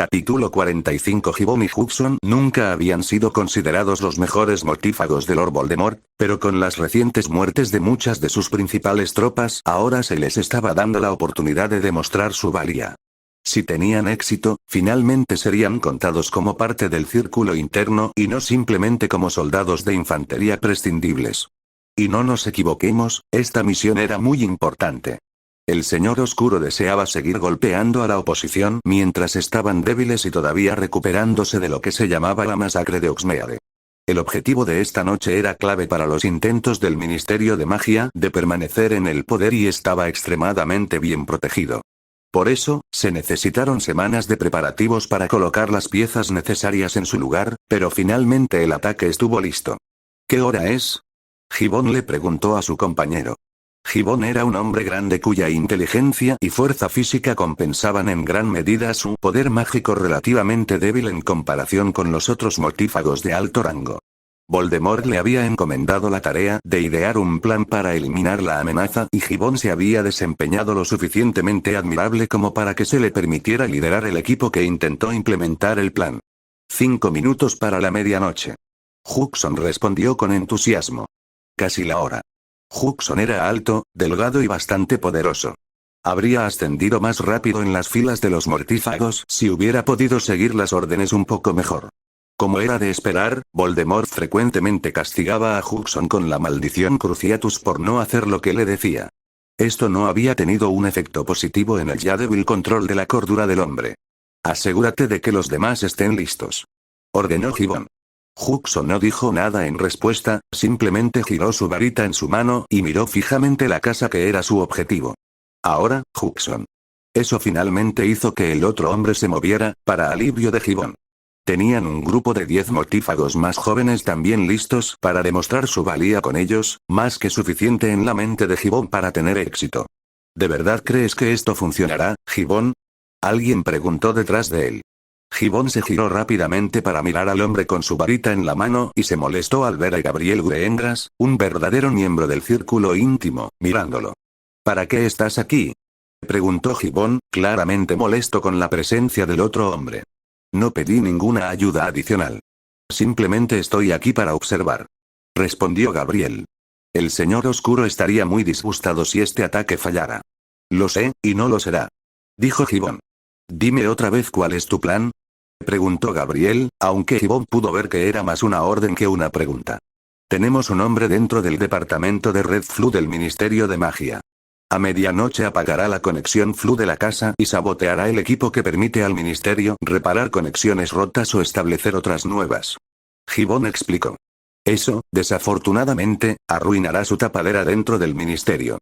Capítulo 45. Gibbon y Hudson nunca habían sido considerados los mejores mortífagos de Lord Voldemort, pero con las recientes muertes de muchas de sus principales tropas, ahora se les estaba dando la oportunidad de demostrar su valía. Si tenían éxito, finalmente serían contados como parte del círculo interno y no simplemente como soldados de infantería prescindibles. Y no nos equivoquemos, esta misión era muy importante. El Señor Oscuro deseaba seguir golpeando a la oposición mientras estaban débiles y todavía recuperándose de lo que se llamaba la masacre de Hogsmeade. El objetivo de esta noche era clave para los intentos del Ministerio de Magia de permanecer en el poder y estaba extremadamente bien protegido. Por eso, se necesitaron semanas de preparativos para colocar las piezas necesarias en su lugar, pero finalmente el ataque estuvo listo. ¿Qué hora es? Gibbon le preguntó a su compañero. Gibbon era un hombre grande cuya inteligencia y fuerza física compensaban en gran medida su poder mágico relativamente débil en comparación con los otros mortífagos de alto rango. Voldemort le había encomendado la tarea de idear un plan para eliminar la amenaza y Gibbon se había desempeñado lo suficientemente admirable como para que se le permitiera liderar el equipo que intentó implementar el plan. 5 minutos para la medianoche. Hudson respondió con entusiasmo. Casi la hora. Hudson era alto, delgado y bastante poderoso. Habría ascendido más rápido en las filas de los mortífagos si hubiera podido seguir las órdenes un poco mejor. Como era de esperar, Voldemort frecuentemente castigaba a Hudson con la maldición Cruciatus por no hacer lo que le decía. Esto no había tenido un efecto positivo en el ya débil control de la cordura del hombre. Asegúrate de que los demás estén listos. Ordenó Gibbon. Hudson no dijo nada en respuesta, simplemente giró su varita en su mano y miró fijamente la casa que era su objetivo. Ahora, Hudson. Eso finalmente hizo que el otro hombre se moviera, para alivio de Gibbon. Tenían un grupo de 10 mortífagos más jóvenes también listos para demostrar su valía con ellos, más que suficiente en la mente de Gibbon para tener éxito. ¿De verdad crees que esto funcionará, Gibbon? Alguien preguntó detrás de él. Gibbon se giró rápidamente para mirar al hombre con su varita en la mano y se molestó al ver a Gabriel Greengrass, un verdadero miembro del círculo íntimo, mirándolo. ¿Para qué estás aquí? Preguntó Gibbon, claramente molesto con la presencia del otro hombre. No pedí ninguna ayuda adicional. Simplemente estoy aquí para observar. Respondió Gabriel. El Señor Oscuro estaría muy disgustado si este ataque fallara. Lo sé, y no lo será. Dijo Gibbon. Dime otra vez cuál es tu plan. Preguntó Gabriel, aunque Gibbon pudo ver que era más una orden que una pregunta. Tenemos un hombre dentro del departamento de Red Flu del Ministerio de Magia. A medianoche apagará la conexión Flu de la casa y saboteará el equipo que permite al Ministerio reparar conexiones rotas o establecer otras nuevas. Gibbon explicó. Eso, desafortunadamente, arruinará su tapadera dentro del Ministerio.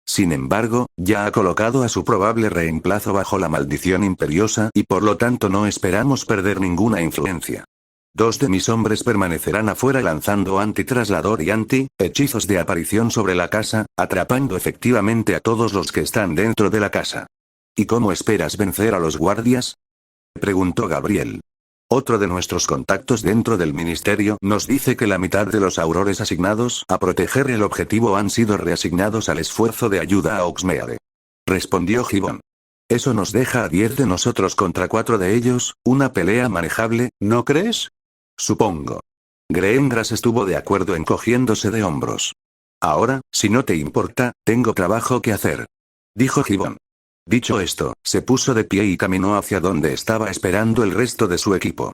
Sin embargo, ya ha colocado a su probable reemplazo bajo la maldición imperiosa y por lo tanto no esperamos perder ninguna influencia. 2 de mis hombres permanecerán afuera lanzando antitraslador y hechizos de aparición sobre la casa, atrapando efectivamente a todos los que están dentro de la casa. ¿Y cómo esperas vencer a los guardias? Preguntó Gabriel. Otro de nuestros contactos dentro del ministerio nos dice que la mitad de los aurores asignados a proteger el objetivo han sido reasignados al esfuerzo de ayuda a Hogsmeade. Respondió Gibbon. Eso nos deja a 10 de nosotros contra 4 de ellos, una pelea manejable, ¿no crees? Supongo. Greengrass estuvo de acuerdo encogiéndose de hombros. Ahora, si no te importa, tengo trabajo que hacer. Dijo Gibbon. Dicho esto, se puso de pie y caminó hacia donde estaba esperando el resto de su equipo.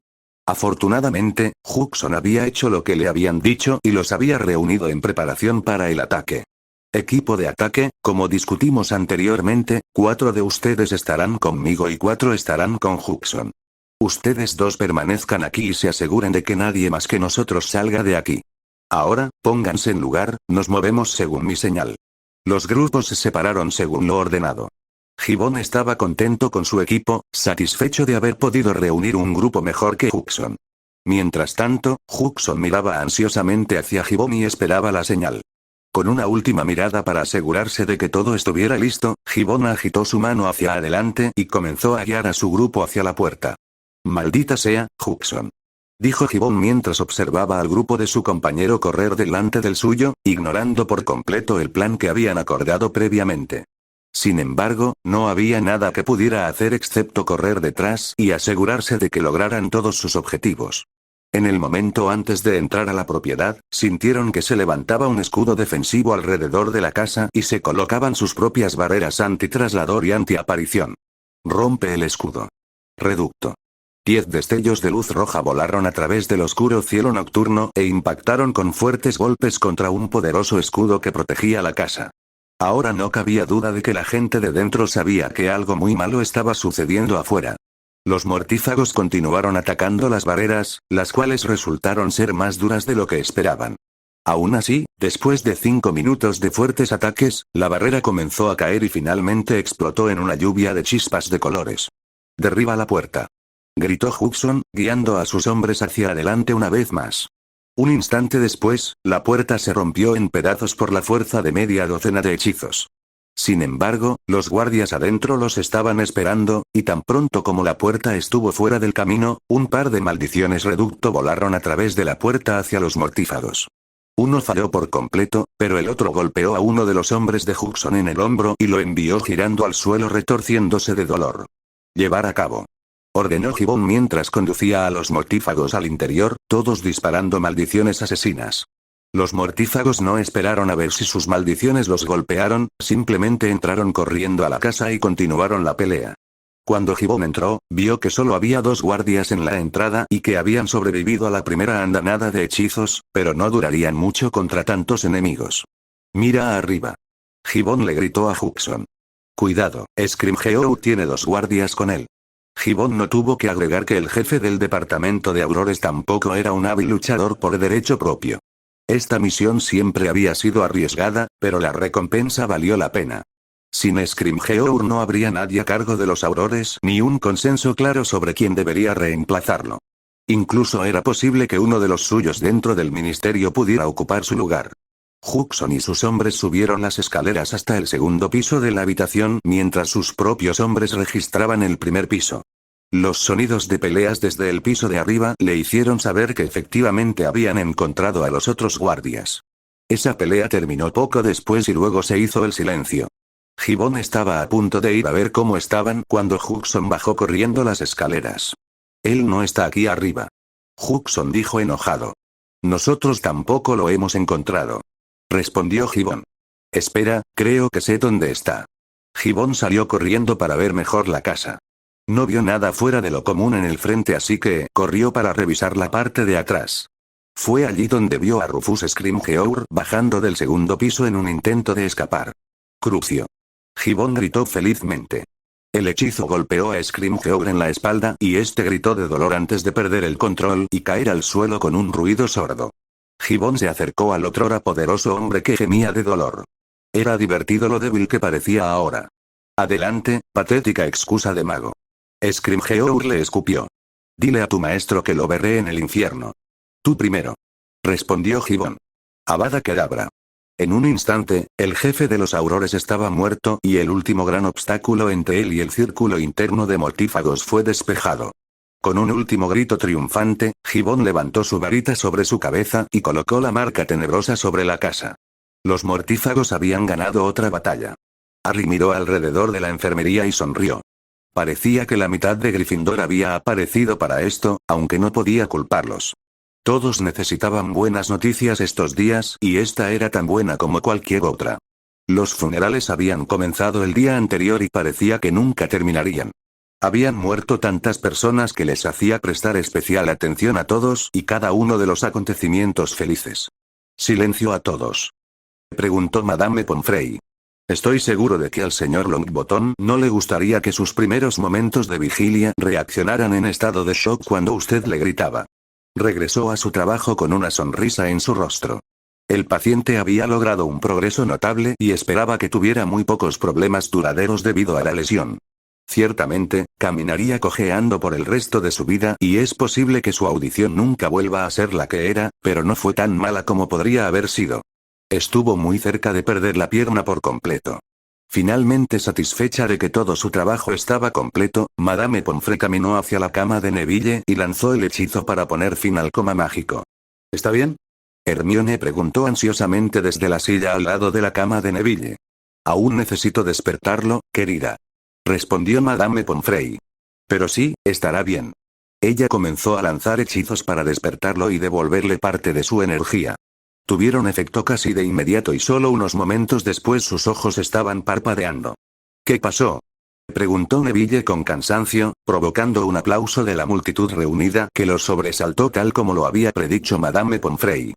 Afortunadamente, Hudson había hecho lo que le habían dicho y los había reunido en preparación para el ataque. Equipo de ataque, como discutimos anteriormente, 4 de ustedes estarán conmigo y 4 estarán con Hudson. Ustedes 2 permanezcan aquí y se aseguren de que nadie más que nosotros salga de aquí. Ahora, pónganse en lugar, nos movemos según mi señal. Los grupos se separaron según lo ordenado. Gibbon estaba contento con su equipo, satisfecho de haber podido reunir un grupo mejor que Hudson. Mientras tanto, Hudson miraba ansiosamente hacia Gibbon y esperaba la señal. Con una última mirada para asegurarse de que todo estuviera listo, Gibbon agitó su mano hacia adelante y comenzó a guiar a su grupo hacia la puerta. Maldita sea, Hudson. Dijo Gibbon mientras observaba al grupo de su compañero correr delante del suyo, ignorando por completo el plan que habían acordado previamente. Sin embargo, no había nada que pudiera hacer excepto correr detrás y asegurarse de que lograran todos sus objetivos. En el momento antes de entrar a la propiedad, sintieron que se levantaba un escudo defensivo alrededor de la casa y se colocaban sus propias barreras antitraslador y antiaparición. Rompe el escudo. Reducto. 10 destellos de luz roja volaron a través del oscuro cielo nocturno e impactaron con fuertes golpes contra un poderoso escudo que protegía la casa. Ahora no cabía duda de que la gente de dentro sabía que algo muy malo estaba sucediendo afuera. Los mortífagos continuaron atacando las barreras, las cuales resultaron ser más duras de lo que esperaban. Aún así, después de 5 minutos de fuertes ataques, la barrera comenzó a caer y finalmente explotó en una lluvia de chispas de colores. «Derriba la puerta», gritó Hudson, guiando a sus hombres hacia adelante una vez más. Un instante después, la puerta se rompió en pedazos por la fuerza de media docena de hechizos. Sin embargo, los guardias adentro los estaban esperando, y tan pronto como la puerta estuvo fuera del camino, un par de maldiciones reducto volaron a través de la puerta hacia los mortífagos. Uno falló por completo, pero el otro golpeó a uno de los hombres de Hudson en el hombro y lo envió girando al suelo retorciéndose de dolor. «Llevar a cabo», ordenó Gibbon mientras conducía a los mortífagos al interior, todos disparando maldiciones asesinas. Los mortífagos no esperaron a ver si sus maldiciones los golpearon, simplemente entraron corriendo a la casa y continuaron la pelea. Cuando Gibbon entró, vio que solo había 2 guardias en la entrada y que habían sobrevivido a la primera andanada de hechizos, pero no durarían mucho contra tantos enemigos. «Mira arriba». Gibbon le gritó a Hudson. «Cuidado, Scrimgeour tiene 2 guardias con él». Gibbon no tuvo que agregar que el jefe del departamento de Aurores tampoco era un hábil luchador por derecho propio. Esta misión siempre había sido arriesgada, pero la recompensa valió la pena. Sin Scrimgeour no habría nadie a cargo de los Aurores ni un consenso claro sobre quién debería reemplazarlo. Incluso era posible que uno de los suyos dentro del ministerio pudiera ocupar su lugar. Hudson y sus hombres subieron las escaleras hasta el segundo piso de la habitación mientras sus propios hombres registraban el primer piso. Los sonidos de peleas desde el piso de arriba le hicieron saber que efectivamente habían encontrado a los otros guardias. Esa pelea terminó poco después y luego se hizo el silencio. Gibbon estaba a punto de ir a ver cómo estaban cuando Hudson bajó corriendo las escaleras. «Él no está aquí arriba», Hudson dijo enojado. «Nosotros tampoco lo hemos encontrado», respondió Gibbon. «Espera, creo que sé dónde está». Gibbon salió corriendo para ver mejor la casa. No vio nada fuera de lo común en el frente, así que corrió para revisar la parte de atrás. Fue allí donde vio a Rufus Scrimgeour bajando del segundo piso en un intento de escapar. «Crucio». Gibbon gritó felizmente. El hechizo golpeó a Scrimgeour en la espalda y este gritó de dolor antes de perder el control y caer al suelo con un ruido sordo. Gibbon se acercó al otrora poderoso hombre que gemía de dolor. Era divertido lo débil que parecía ahora. «Adelante, patética excusa de mago». Scrimgeour le escupió. «Dile a tu maestro que lo veré en el infierno». «Tú primero», respondió Gibbon. Avada Kedavra. En un instante, el jefe de los Aurores estaba muerto y el último gran obstáculo entre él y el círculo interno de mortífagos fue despejado. Con un último grito triunfante, Gibbon levantó su varita sobre su cabeza y colocó la marca tenebrosa sobre la casa. Los mortífagos habían ganado otra batalla. Harry miró alrededor de la enfermería y sonrió. Parecía que la mitad de Gryffindor había aparecido para esto, aunque no podía culparlos. Todos necesitaban buenas noticias estos días y esta era tan buena como cualquier otra. Los funerales habían comenzado el día anterior y parecía que nunca terminarían. Habían muerto tantas personas que les hacía prestar especial atención a todos y cada uno de los acontecimientos felices. «Silencio a todos», preguntó Madame Pomfrey. «Estoy seguro de que al señor Longbottom no le gustaría que sus primeros momentos de vigilia reaccionaran en estado de shock cuando usted le gritaba». Regresó a su trabajo con una sonrisa en su rostro. El paciente había logrado un progreso notable y esperaba que tuviera muy pocos problemas duraderos debido a la lesión. Ciertamente, caminaría cojeando por el resto de su vida y es posible que su audición nunca vuelva a ser la que era, pero no fue tan mala como podría haber sido. Estuvo muy cerca de perder la pierna por completo. Finalmente satisfecha de que todo su trabajo estaba completo, Madame Pomfrey caminó hacia la cama de Neville y lanzó el hechizo para poner fin al coma mágico. ¿Está bien?, Hermione preguntó ansiosamente desde la silla al lado de la cama de Neville. Aún necesito despertarlo, querida. Respondió Madame Pomfrey. Pero sí, estará bien. Ella comenzó a lanzar hechizos para despertarlo y devolverle parte de su energía. Tuvieron efecto casi de inmediato y solo unos momentos después sus ojos estaban parpadeando. ¿Qué pasó?, preguntó Neville con cansancio, provocando un aplauso de la multitud reunida que los sobresaltó tal como lo había predicho Madame Pomfrey.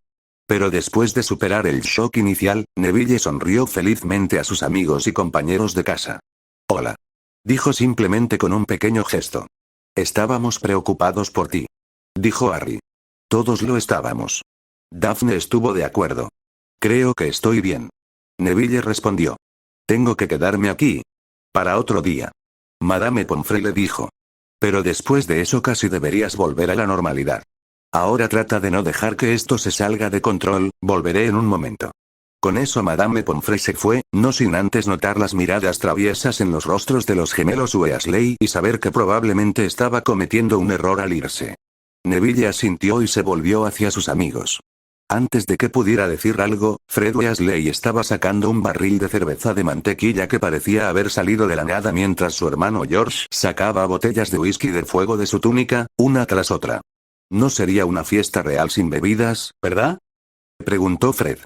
Pero después de superar el shock inicial, Neville sonrió felizmente a sus amigos y compañeros de casa. «Hola», dijo simplemente con un pequeño gesto. «Estábamos preocupados por ti», dijo Harry. «Todos lo estábamos». Daphne estuvo de acuerdo. «Creo que estoy bien». Neville respondió. «Tengo que quedarme aquí. Para otro día». Madame Pomfrey le dijo. «Pero después de eso casi deberías volver a la normalidad. Ahora trata de no dejar que esto se salga de control, volveré en un momento». Con eso Madame Pomfrey se fue, no sin antes notar las miradas traviesas en los rostros de los gemelos Weasley y saber que probablemente estaba cometiendo un error al irse. Neville asintió y se volvió hacia sus amigos. Antes de que pudiera decir algo, Fred Weasley estaba sacando un barril de cerveza de mantequilla que parecía haber salido de la nada mientras su hermano George sacaba botellas de whisky del fuego de su túnica, una tras otra. «No sería una fiesta real sin bebidas, ¿verdad?», preguntó Fred.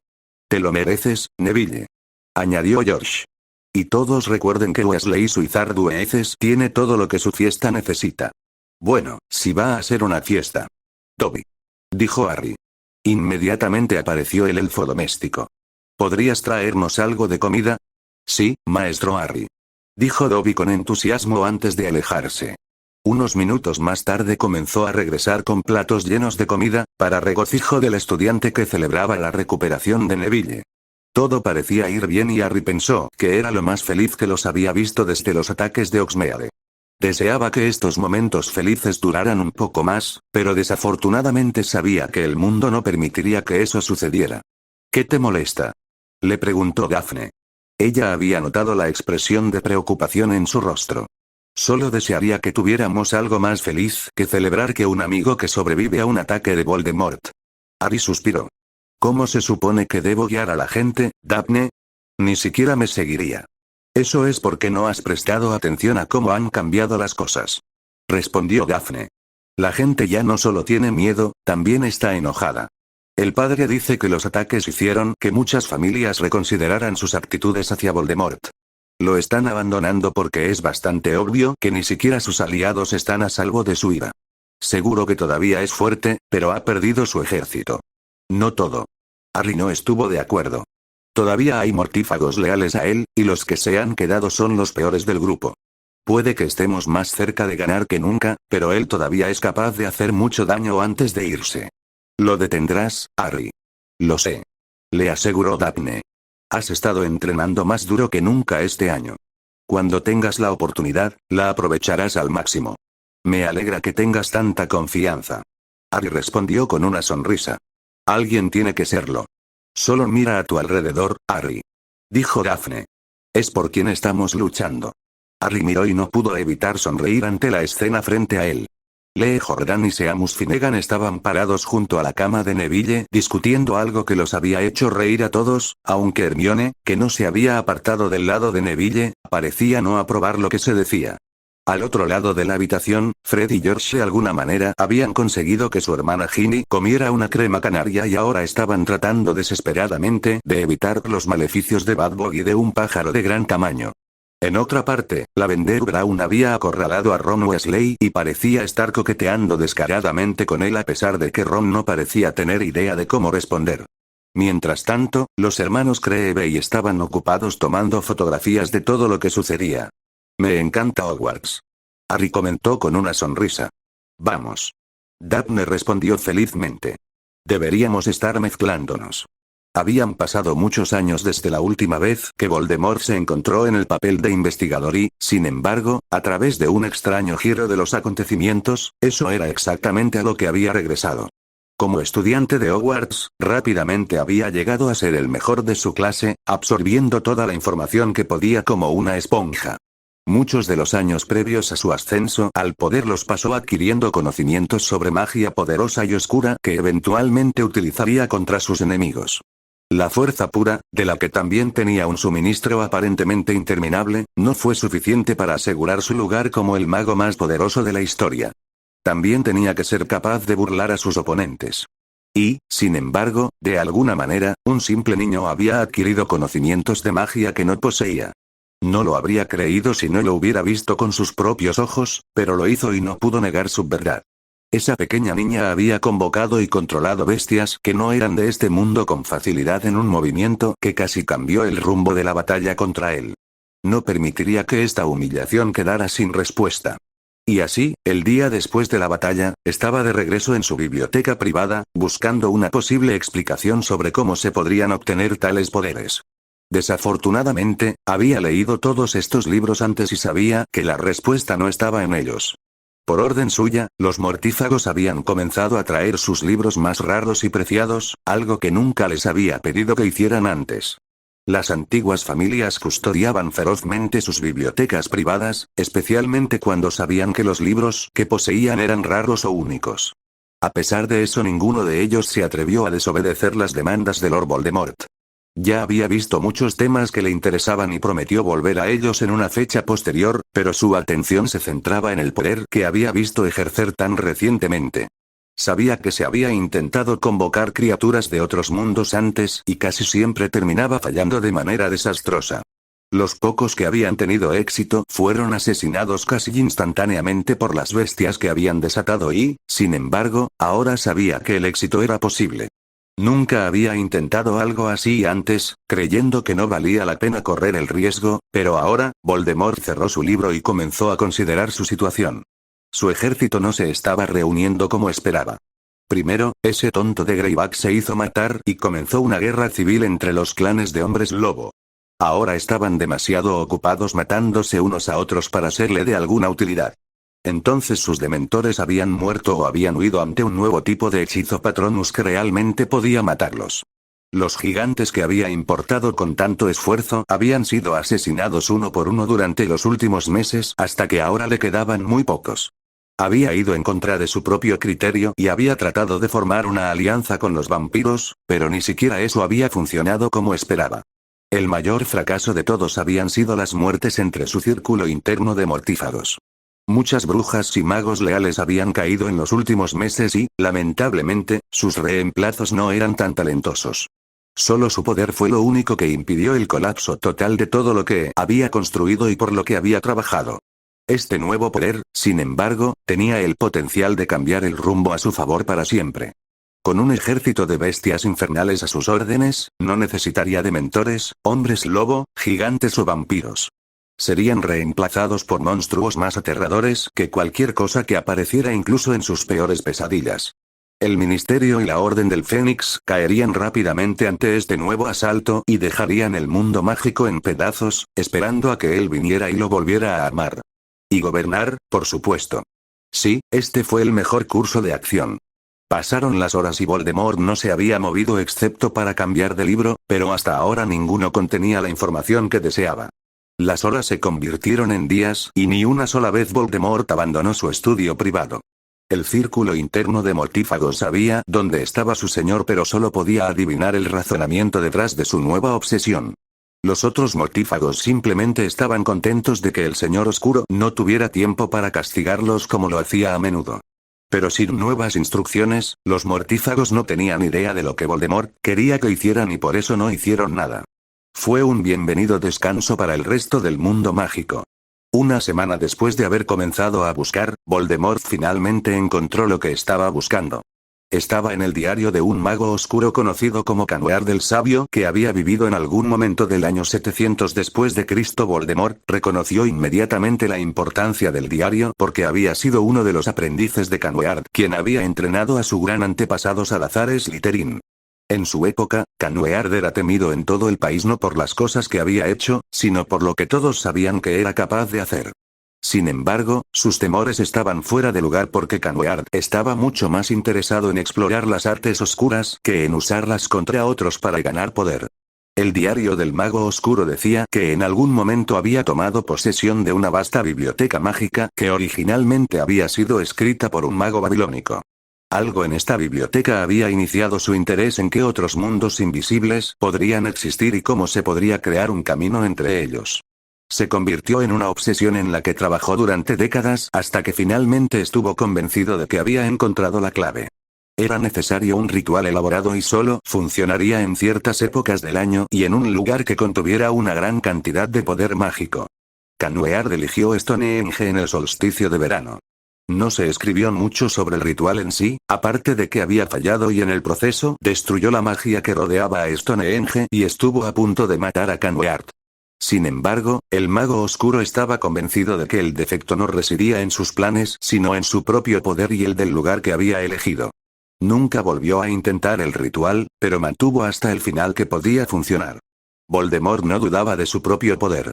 «Te lo mereces, Neville», añadió George. «Y todos recuerden que Weasley Suizardueces tiene todo lo que su fiesta necesita». «Bueno, si va a ser una fiesta», Dobby, dijo Harry. Inmediatamente apareció el elfo doméstico. «¿Podrías traernos algo de comida?» «Sí, maestro Harry», dijo Dobby con entusiasmo antes de alejarse. Unos minutos más tarde comenzó a regresar con platos llenos de comida, para regocijo del estudiante que celebraba la recuperación de Neville. Todo parecía ir bien y Harry pensó que era lo más feliz que los había visto desde los ataques de Hogsmeade. Deseaba que estos momentos felices duraran un poco más, pero desafortunadamente sabía que el mundo no permitiría que eso sucediera. «¿Qué te molesta?», le preguntó Daphne. Ella había notado la expresión de preocupación en su rostro. «Solo desearía que tuviéramos algo más feliz que celebrar que un amigo que sobrevive a un ataque de Voldemort». Harry suspiró. «¿Cómo se supone que debo guiar a la gente, Daphne? Ni siquiera me seguiría». «Eso es porque no has prestado atención a cómo han cambiado las cosas», respondió Daphne. «La gente ya no solo tiene miedo, también está enojada. El padre dice que los ataques hicieron que muchas familias reconsideraran sus actitudes hacia Voldemort. Lo están abandonando porque es bastante obvio que ni siquiera sus aliados están a salvo de su ira. Seguro que todavía es fuerte, pero ha perdido su ejército». «No todo». Harry no estuvo de acuerdo. «Todavía hay mortífagos leales a él, y los que se han quedado son los peores del grupo. Puede que estemos más cerca de ganar que nunca, pero él todavía es capaz de hacer mucho daño antes de irse». «Lo detendrás, Harry». «Lo sé», le aseguró Daphne. «Has estado entrenando más duro que nunca este año. Cuando tengas la oportunidad, la aprovecharás al máximo. Me alegra que tengas tanta confianza». Harry respondió con una sonrisa. «Alguien tiene que serlo». «Solo mira a tu alrededor, Harry», dijo Daphne. «Es por quien estamos luchando». Harry miró y no pudo evitar sonreír ante la escena frente a él. Lee Jordan y Seamus Finnegan estaban parados junto a la cama de Neville discutiendo algo que los había hecho reír a todos, aunque Hermione, que no se había apartado del lado de Neville, parecía no aprobar lo que se decía. Al otro lado de la habitación, Fred y George de alguna manera habían conseguido que su hermana Ginny comiera una crema canaria y ahora estaban tratando desesperadamente de evitar los maleficios de Badbug y de un pájaro de gran tamaño. En otra parte, Lavender Brown había acorralado a Ron Weasley y parecía estar coqueteando descaradamente con él a pesar de que Ron no parecía tener idea de cómo responder. Mientras tanto, los hermanos Creevey estaban ocupados tomando fotografías de todo lo que sucedía. «Me encanta Hogwarts», Harry comentó con una sonrisa. «Vamos». Daphne respondió felizmente. «Deberíamos estar mezclándonos». Habían pasado muchos años desde la última vez que Voldemort se encontró en el papel de investigador y, sin embargo, a través de un extraño giro de los acontecimientos, eso era exactamente a lo que había regresado. Como estudiante de Hogwarts, rápidamente había llegado a ser el mejor de su clase, absorbiendo toda la información que podía como una esponja. Muchos de los años previos a su ascenso al poder los pasó adquiriendo conocimientos sobre magia poderosa y oscura que eventualmente utilizaría contra sus enemigos. La fuerza pura, de la que también tenía un suministro aparentemente interminable, no fue suficiente para asegurar su lugar como el mago más poderoso de la historia. También tenía que ser capaz de burlar a sus oponentes. Y, sin embargo, de alguna manera, un simple niño había adquirido conocimientos de magia que no poseía. No lo habría creído si no lo hubiera visto con sus propios ojos, pero lo hizo y no pudo negar su verdad. Esa pequeña niña había convocado y controlado bestias que no eran de este mundo con facilidad en un movimiento que casi cambió el rumbo de la batalla contra él. No permitiría que esta humillación quedara sin respuesta. Y así, el día después de la batalla, estaba de regreso en su biblioteca privada, buscando una posible explicación sobre cómo se podrían obtener tales poderes. Desafortunadamente, había leído todos estos libros antes y sabía que la respuesta no estaba en ellos. Por orden suya, los mortífagos habían comenzado a traer sus libros más raros y preciados, algo que nunca les había pedido que hicieran antes. Las antiguas familias custodiaban ferozmente sus bibliotecas privadas, especialmente cuando sabían que los libros que poseían eran raros o únicos. A pesar de eso, ninguno de ellos se atrevió a desobedecer las demandas de Lord Voldemort. Ya había visto muchos temas que le interesaban y prometió volver a ellos en una fecha posterior, pero su atención se centraba en el poder que había visto ejercer tan recientemente. Sabía que se había intentado convocar criaturas de otros mundos antes y casi siempre terminaba fallando de manera desastrosa. Los pocos que habían tenido éxito fueron asesinados casi instantáneamente por las bestias que habían desatado y, sin embargo, ahora sabía que el éxito era posible. Nunca había intentado algo así antes, creyendo que no valía la pena correr el riesgo, pero ahora, Voldemort cerró su libro y comenzó a considerar su situación. Su ejército no se estaba reuniendo como esperaba. Primero, ese tonto de Greyback se hizo matar y comenzó una guerra civil entre los clanes de hombres lobo. Ahora estaban demasiado ocupados matándose unos a otros para serle de alguna utilidad. Entonces sus dementores habían muerto o habían huido ante un nuevo tipo de hechizo Patronus que realmente podía matarlos. Los gigantes que había importado con tanto esfuerzo habían sido asesinados uno por uno durante los últimos meses hasta que ahora le quedaban muy pocos. Había ido en contra de su propio criterio y había tratado de formar una alianza con los vampiros, pero ni siquiera eso había funcionado como esperaba. El mayor fracaso de todos habían sido las muertes entre su círculo interno de mortífagos. Muchas brujas y magos leales habían caído en los últimos meses y, lamentablemente, sus reemplazos no eran tan talentosos. Solo su poder fue lo único que impidió el colapso total de todo lo que había construido y por lo que había trabajado. Este nuevo poder, sin embargo, tenía el potencial de cambiar el rumbo a su favor para siempre. Con un ejército de bestias infernales a sus órdenes, no necesitaría de mentores, hombres lobo, gigantes o vampiros. Serían reemplazados por monstruos más aterradores que cualquier cosa que apareciera incluso en sus peores pesadillas. El Ministerio y la Orden del Fénix caerían rápidamente ante este nuevo asalto y dejarían el mundo mágico en pedazos, esperando a que él viniera y lo volviera a amar. Y gobernar, por supuesto. Sí, este fue el mejor curso de acción. Pasaron las horas y Voldemort no se había movido excepto para cambiar de libro, pero hasta ahora ninguno contenía la información que deseaba. Las horas se convirtieron en días y ni una sola vez Voldemort abandonó su estudio privado. El círculo interno de mortífagos sabía dónde estaba su señor, pero solo podía adivinar el razonamiento detrás de su nueva obsesión. Los otros mortífagos simplemente estaban contentos de que el señor oscuro no tuviera tiempo para castigarlos como lo hacía a menudo. Pero sin nuevas instrucciones, los mortífagos no tenían idea de lo que Voldemort quería que hicieran y por eso no hicieron nada. Fue un bienvenido descanso para el resto del mundo mágico. Una semana después de haber comenzado a buscar, Voldemort finalmente encontró lo que estaba buscando. Estaba en el diario de un mago oscuro conocido como Canueard el Sabio, que había vivido en algún momento del año 700 después de Cristo. Voldemort reconoció inmediatamente la importancia del diario porque había sido uno de los aprendices de Canueard quien había entrenado a su gran antepasado Salazar Slytherin. En su época, Canueard era temido en todo el país no por las cosas que había hecho, sino por lo que todos sabían que era capaz de hacer. Sin embargo, sus temores estaban fuera de lugar porque Canueard estaba mucho más interesado en explorar las artes oscuras que en usarlas contra otros para ganar poder. El diario del mago oscuro decía que en algún momento había tomado posesión de una vasta biblioteca mágica que originalmente había sido escrita por un mago babilónico. Algo en esta biblioteca había iniciado su interés en qué otros mundos invisibles podrían existir y cómo se podría crear un camino entre ellos. Se convirtió en una obsesión en la que trabajó durante décadas hasta que finalmente estuvo convencido de que había encontrado la clave. Era necesario un ritual elaborado y solo funcionaría en ciertas épocas del año y en un lugar que contuviera una gran cantidad de poder mágico. Canweard eligió Stonehenge en el solsticio de verano. No se escribió mucho sobre el ritual en sí, aparte de que había fallado y en el proceso destruyó la magia que rodeaba a Stonehenge y estuvo a punto de matar a Canweard. Sin embargo, el mago oscuro estaba convencido de que el defecto no residía en sus planes sino en su propio poder y el del lugar que había elegido. Nunca volvió a intentar el ritual, pero mantuvo hasta el final que podía funcionar. Voldemort no dudaba de su propio poder.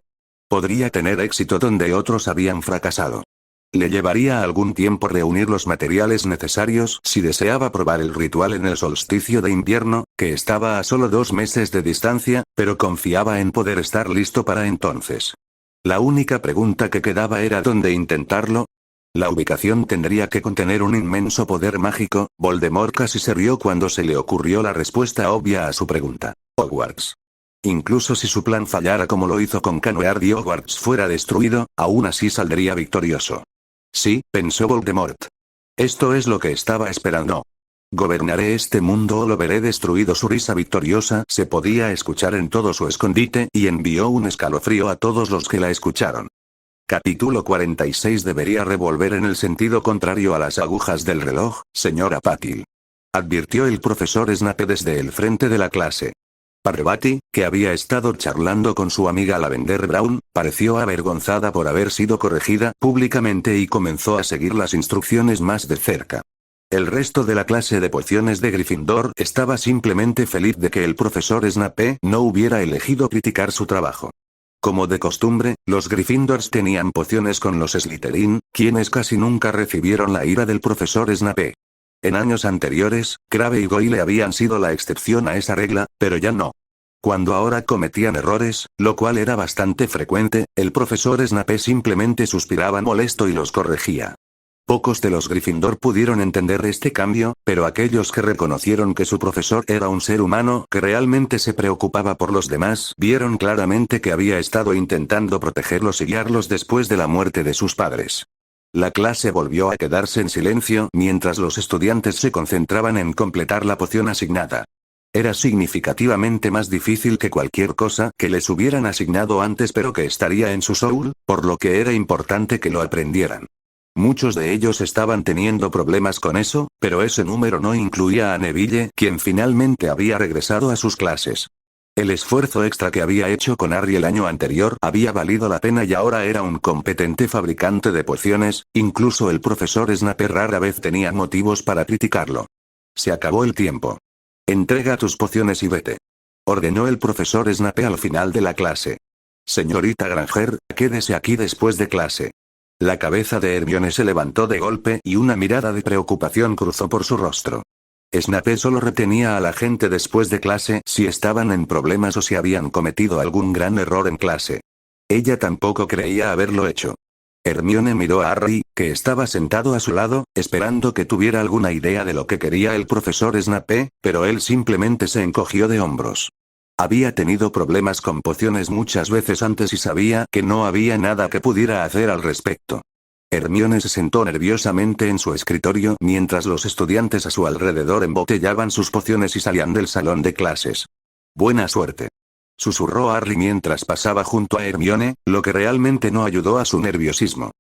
Podría tener éxito donde otros habían fracasado. Le llevaría algún tiempo reunir los materiales necesarios si deseaba probar el ritual en el solsticio de invierno, que estaba a solo 2 meses de distancia, pero confiaba en poder estar listo para entonces. La única pregunta que quedaba era dónde intentarlo. La ubicación tendría que contener un inmenso poder mágico. Voldemort casi se rió cuando se le ocurrió la respuesta obvia a su pregunta: Hogwarts. Incluso si su plan fallara como lo hizo con Canweard y Hogwarts fuera destruido, aún así saldría victorioso. Sí, pensó Voldemort. Esto es lo que estaba esperando. Gobernaré este mundo o lo veré destruido. Su risa victoriosa se podía escuchar en todo su escondite y envió un escalofrío a todos los que la escucharon. Capítulo 46. Debería revolver en el sentido contrario a las agujas del reloj, señora Patil. Advirtió el profesor Snape desde el frente de la clase. Parvati, que había estado charlando con su amiga Lavender Brown, pareció avergonzada por haber sido corregida públicamente y comenzó a seguir las instrucciones más de cerca. El resto de la clase de pociones de Gryffindor estaba simplemente feliz de que el profesor Snape no hubiera elegido criticar su trabajo. Como de costumbre, los Gryffindors tenían pociones con los Slytherin, quienes casi nunca recibieron la ira del profesor Snape. En años anteriores, Crabbe y Goyle habían sido la excepción a esa regla, pero ya no. Cuando ahora cometían errores, lo cual era bastante frecuente, el profesor Snape simplemente suspiraba molesto y los corregía. Pocos de los Gryffindor pudieron entender este cambio, pero aquellos que reconocieron que su profesor era un ser humano que realmente se preocupaba por los demás, vieron claramente que había estado intentando protegerlos y guiarlos después de la muerte de sus padres. La clase volvió a quedarse en silencio mientras los estudiantes se concentraban en completar la poción asignada. Era significativamente más difícil que cualquier cosa que les hubieran asignado antes, pero que estaría en su soul, por lo que era importante que lo aprendieran. Muchos de ellos estaban teniendo problemas con eso, pero ese número no incluía a Neville, quien finalmente había regresado a sus clases. El esfuerzo extra que había hecho con Harry el año anterior había valido la pena y ahora era un competente fabricante de pociones, incluso el profesor Snape rara vez tenía motivos para criticarlo. Se acabó el tiempo. Entrega tus pociones y vete. Ordenó el profesor Snape al final de la clase. Señorita Granger, quédese aquí después de clase. La cabeza de Hermione se levantó de golpe y una mirada de preocupación cruzó por su rostro. Snape solo retenía a la gente después de clase si estaban en problemas o si habían cometido algún gran error en clase. Ella tampoco creía haberlo hecho. Hermione miró a Harry, que estaba sentado a su lado, esperando que tuviera alguna idea de lo que quería el profesor Snape, pero él simplemente se encogió de hombros. Había tenido problemas con pociones muchas veces antes y sabía que no había nada que pudiera hacer al respecto. Hermione se sentó nerviosamente en su escritorio mientras los estudiantes a su alrededor embotellaban sus pociones y salían del salón de clases. Buena suerte. Susurró Harry mientras pasaba junto a Hermione, lo que realmente no ayudó a su nerviosismo.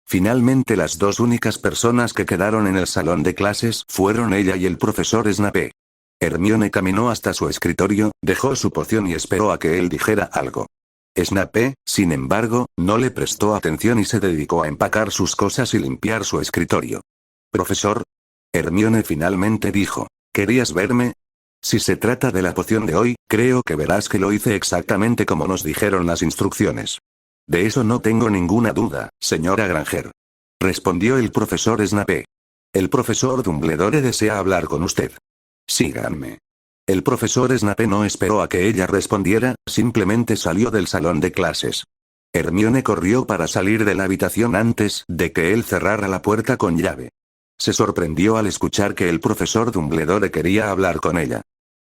Finalmente las dos únicas personas que quedaron en el salón de clases fueron ella y el profesor Snape. Hermione caminó hasta su escritorio, dejó su poción y esperó a que él dijera algo. Snape, sin embargo, no le prestó atención y se dedicó a empacar sus cosas y limpiar su escritorio. «Profesor». Hermione finalmente dijo. «¿Querías verme? Si se trata de la poción de hoy, creo que verás que lo hice exactamente como nos dijeron las instrucciones». «De eso no tengo ninguna duda, señora Granger», respondió el profesor Snape. «El profesor Dumbledore desea hablar con usted». «Síganme». El profesor Snape no esperó a que ella respondiera, simplemente salió del salón de clases. Hermione corrió para salir de la habitación antes de que él cerrara la puerta con llave. Se sorprendió al escuchar que el profesor Dumbledore quería hablar con ella.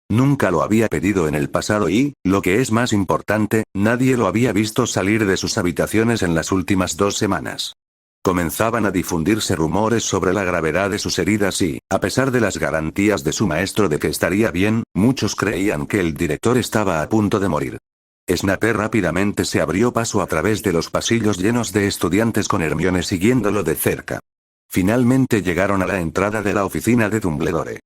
Nunca lo había pedido en el pasado y, lo que es más importante, nadie lo había visto salir de sus habitaciones en las últimas 2 semanas. Comenzaban a difundirse rumores sobre la gravedad de sus heridas y, a pesar de las garantías de su maestro de que estaría bien, muchos creían que el director estaba a punto de morir. Snape rápidamente se abrió paso a través de los pasillos llenos de estudiantes con Hermione siguiéndolo de cerca. Finalmente llegaron a la entrada de la oficina de Dumbledore.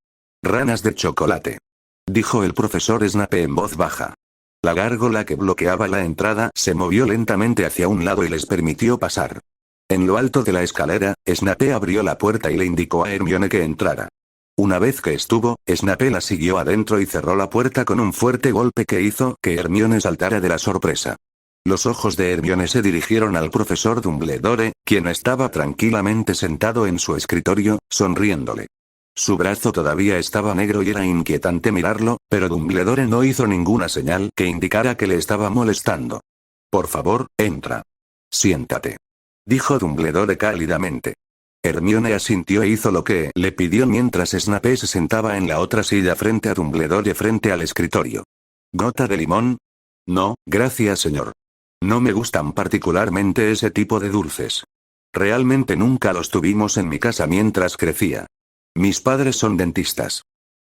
«Ranas de chocolate», dijo el profesor Snape en voz baja. La gárgola que bloqueaba la entrada se movió lentamente hacia un lado y les permitió pasar. En lo alto de la escalera, Snape abrió la puerta y le indicó a Hermione que entrara. Una vez que estuvo, Snape la siguió adentro y cerró la puerta con un fuerte golpe que hizo que Hermione saltara de la sorpresa. Los ojos de Hermione se dirigieron al profesor Dumbledore, quien estaba tranquilamente sentado en su escritorio, sonriéndole. Su brazo todavía estaba negro y era inquietante mirarlo, pero Dumbledore no hizo ninguna señal que indicara que le estaba molestando. «Por favor, entra. Siéntate», dijo Dumbledore cálidamente. Hermione asintió e hizo lo que le pidió mientras Snape se sentaba en la otra silla frente a Dumbledore frente al escritorio. «¿Gota de limón?» «No, gracias señor. No me gustan particularmente ese tipo de dulces. Realmente nunca los tuvimos en mi casa mientras crecía. Mis padres son dentistas».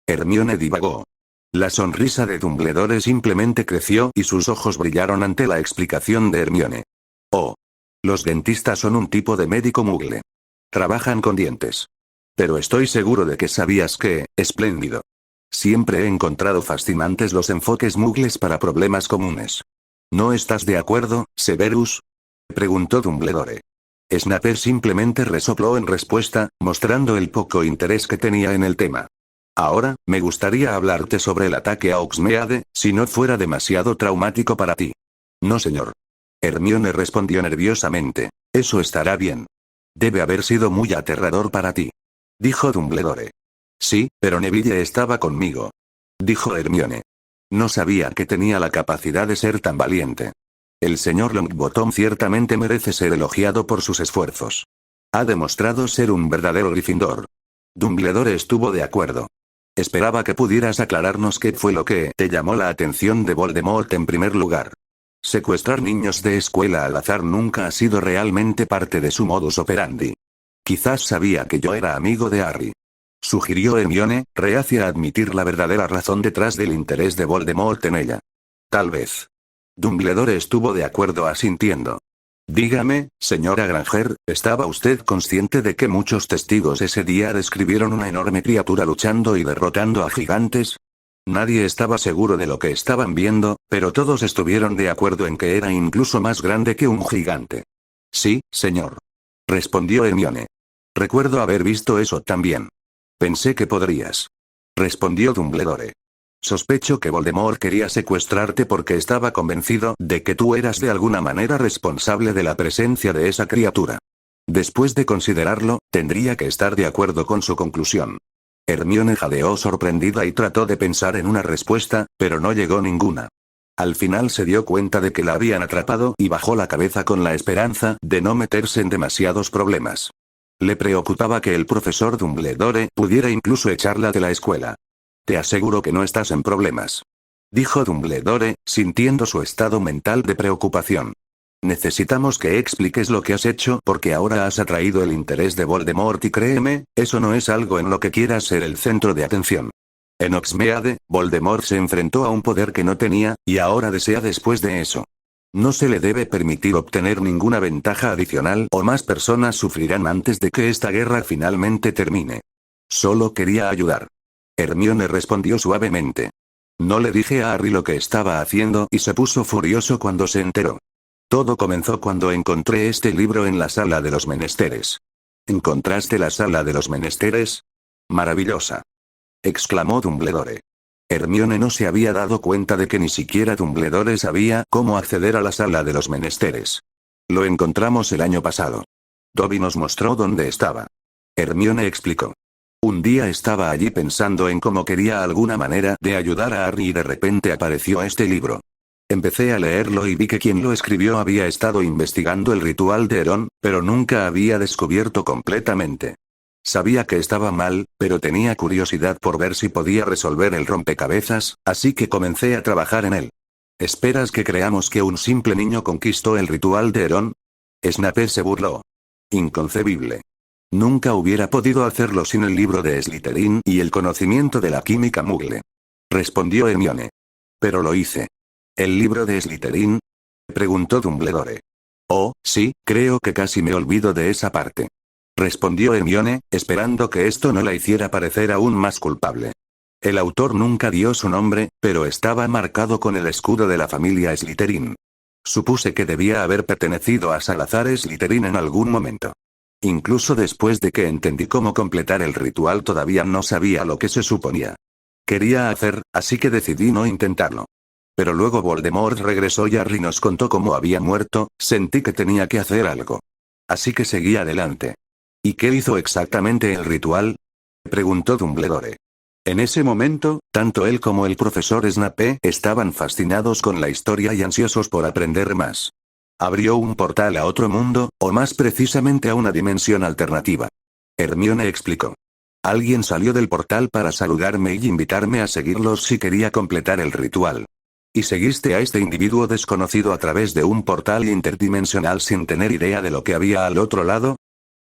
Hermione divagó. La sonrisa de Dumbledore simplemente creció y sus ojos brillaron ante la explicación de Hermione. «Oh. Los dentistas son un tipo de médico mugle. Trabajan con dientes. Pero estoy seguro de que sabías que, espléndido. Siempre he encontrado fascinantes los enfoques mugles para problemas comunes. ¿No estás de acuerdo, Severus?», preguntó Dumbledore. Snape simplemente resopló en respuesta, mostrando el poco interés que tenía en el tema. «Ahora, me gustaría hablarte sobre el ataque a Hogsmeade, si no fuera demasiado traumático para ti». «No señor». Hermione respondió nerviosamente. «Eso estará bien. Debe haber sido muy aterrador para ti», dijo Dumbledore. «Sí, pero Neville estaba conmigo», dijo Hermione. «No sabía que tenía la capacidad de ser tan valiente. El señor Longbottom ciertamente merece ser elogiado por sus esfuerzos. Ha demostrado ser un verdadero Gryffindor». Dumbledore estuvo de acuerdo. «Esperaba que pudieras aclararnos qué fue lo que te llamó la atención de Voldemort en primer lugar. Secuestrar niños de escuela al azar nunca ha sido realmente parte de su modus operandi. Quizás sabía que yo era amigo de Harry», sugirió Hermione, reacia a admitir la verdadera razón detrás del interés de Voldemort en ella. «Tal vez». Dumbledore estuvo de acuerdo asintiendo. «Dígame, señora Granger, ¿estaba usted consciente de que muchos testigos ese día describieron una enorme criatura luchando y derrotando a gigantes? Nadie estaba seguro de lo que estaban viendo, pero todos estuvieron de acuerdo en que era incluso más grande que un gigante». «Sí, señor», respondió Hermione. «Recuerdo haber visto eso también». «Pensé que podrías», respondió Dumbledore. «Sospecho que Voldemort quería secuestrarte porque estaba convencido de que tú eras de alguna manera responsable de la presencia de esa criatura. Después de considerarlo, tendría que estar de acuerdo con su conclusión». Hermione jadeó sorprendida y trató de pensar en una respuesta, pero no llegó ninguna. Al final se dio cuenta de que la habían atrapado y bajó la cabeza con la esperanza de no meterse en demasiados problemas. Le preocupaba que el profesor Dumbledore pudiera incluso echarla de la escuela. «Te aseguro que no estás en problemas», dijo Dumbledore, sintiendo su estado mental de preocupación. «Necesitamos que expliques lo que has hecho porque ahora has atraído el interés de Voldemort y créeme, eso no es algo en lo que quieras ser el centro de atención. En Hogsmeade, Voldemort se enfrentó a un poder que no tenía, y ahora desea después de eso. No se le debe permitir obtener ninguna ventaja adicional o más personas sufrirán antes de que esta guerra finalmente termine. Solo quería ayudar». Hermione respondió suavemente. «No le dije a Harry lo que estaba haciendo y se puso furioso cuando se enteró. Todo comenzó cuando encontré este libro en la sala de los menesteres». «¿Encontraste la sala de los menesteres? Maravillosa», exclamó Dumbledore. Hermione no se había dado cuenta de que ni siquiera Dumbledore sabía cómo acceder a la sala de los menesteres. «Lo encontramos el año pasado. Dobby nos mostró dónde estaba». Hermione explicó. «Un día estaba allí pensando en cómo quería alguna manera de ayudar a Harry y de repente apareció este libro. Empecé a leerlo y vi que quien lo escribió había estado investigando el ritual de Herón, pero nunca había descubierto completamente Sabía que estaba mal, pero tenía curiosidad por ver si podía resolver el rompecabezas, así que comencé a trabajar en él. ¿Esperas que creamos que un simple niño conquistó el ritual de Herón? Snape se burló. Inconcebible. Nunca hubiera podido hacerlo sin el libro de Slytherin y el conocimiento de la química Muggle. Respondió Hermione. Pero lo hice. ¿El libro de Slytherin? Preguntó Dumbledore. Oh, sí, creo que casi me olvido de esa parte. Respondió Hermione, esperando que esto no la hiciera parecer aún más culpable. El autor nunca dio su nombre, pero estaba marcado con el escudo de la familia Slytherin. Supuse que debía haber pertenecido a Salazar Slytherin en algún momento. Incluso después de que entendí cómo completar el ritual todavía no sabía lo que se suponía. Quería hacer, así que decidí no intentarlo. Pero luego Voldemort regresó y Harry nos contó cómo había muerto, sentí que tenía que hacer algo. Así que seguí adelante. ¿Y qué hizo exactamente el ritual? Preguntó Dumbledore. En ese momento, tanto él como el profesor Snape estaban fascinados con la historia y ansiosos por aprender más. Abrió un portal a otro mundo, o más precisamente a una dimensión alternativa. Hermione explicó. Alguien salió del portal para saludarme y invitarme a seguirlos si quería completar el ritual. ¿Y seguiste a este individuo desconocido a través de un portal interdimensional sin tener idea de lo que había al otro lado?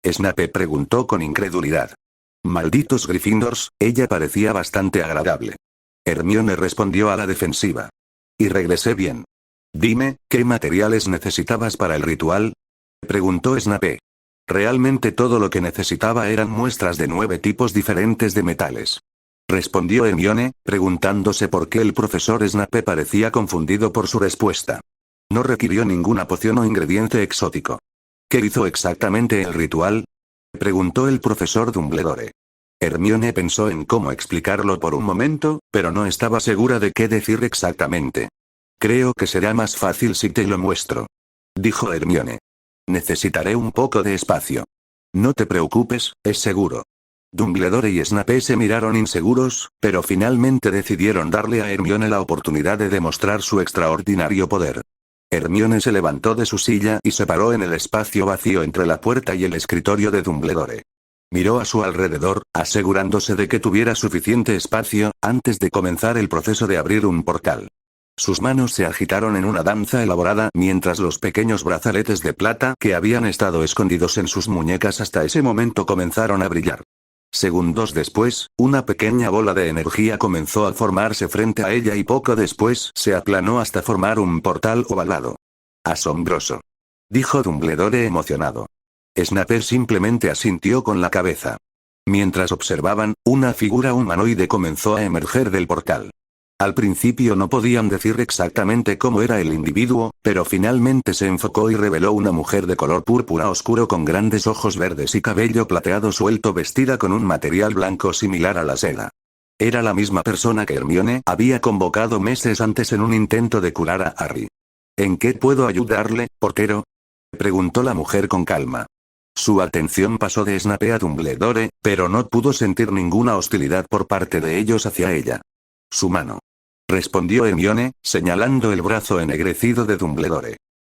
Snape preguntó con incredulidad. Malditos Gryffindors, ella parecía bastante agradable. Hermione respondió a la defensiva. Y regresé bien. Dime, ¿qué materiales necesitabas para el ritual? Preguntó Snape. Realmente todo lo que necesitaba eran muestras de 9 tipos diferentes de metales. Respondió Hermione, preguntándose por qué el profesor Snape parecía confundido por su respuesta. No requirió ninguna poción o ingrediente exótico. ¿Qué hizo exactamente el ritual? Preguntó el profesor Dumbledore. Hermione pensó en cómo explicarlo por un momento, pero no estaba segura de qué decir exactamente. Creo que será más fácil si te lo muestro. Dijo Hermione. Necesitaré un poco de espacio. No te preocupes, es seguro. Dumbledore y Snape se miraron inseguros, pero finalmente decidieron darle a Hermione la oportunidad de demostrar su extraordinario poder. Hermione se levantó de su silla y se paró en el espacio vacío entre la puerta y el escritorio de Dumbledore. Miró a su alrededor, asegurándose de que tuviera suficiente espacio, antes de comenzar el proceso de abrir un portal. Sus manos se agitaron en una danza elaborada mientras los pequeños brazaletes de plata que habían estado escondidos en sus muñecas hasta ese momento comenzaron a brillar. Segundos después, una pequeña bola de energía comenzó a formarse frente a ella y poco después se aplanó hasta formar un portal ovalado. Asombroso. Dijo Dumbledore emocionado. Snape simplemente asintió con la cabeza. Mientras observaban, una figura humanoide comenzó a emerger del portal. Al principio no podían decir exactamente cómo era el individuo, pero finalmente se enfocó y reveló una mujer de color púrpura oscuro con grandes ojos verdes y cabello plateado suelto vestida con un material blanco similar a la seda. Era la misma persona que Hermione había convocado meses antes en un intento de curar a Harry. ¿En qué puedo ayudarle, portero? Preguntó la mujer con calma. Su atención pasó de Snape a Dumbledore, pero no pudo sentir ninguna hostilidad por parte de ellos hacia ella. Su mano. Respondió Hermione, señalando el brazo ennegrecido de Dumbledore.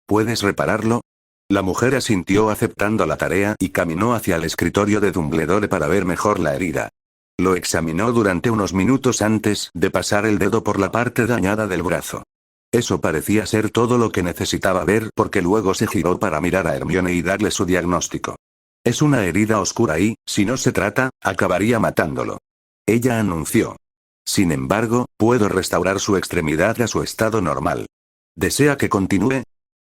¿Puedes repararlo? La mujer asintió aceptando la tarea y caminó hacia el escritorio de Dumbledore para ver mejor la herida. Lo examinó durante unos minutos antes de pasar el dedo por la parte dañada del brazo. Eso parecía ser todo lo que necesitaba ver porque luego se giró para mirar a Hermione y darle su diagnóstico. Es una herida oscura y, si no se trata, acabaría matándolo. Ella anunció. Sin embargo, puedo restaurar su extremidad a su estado normal. ¿Desea que continúe?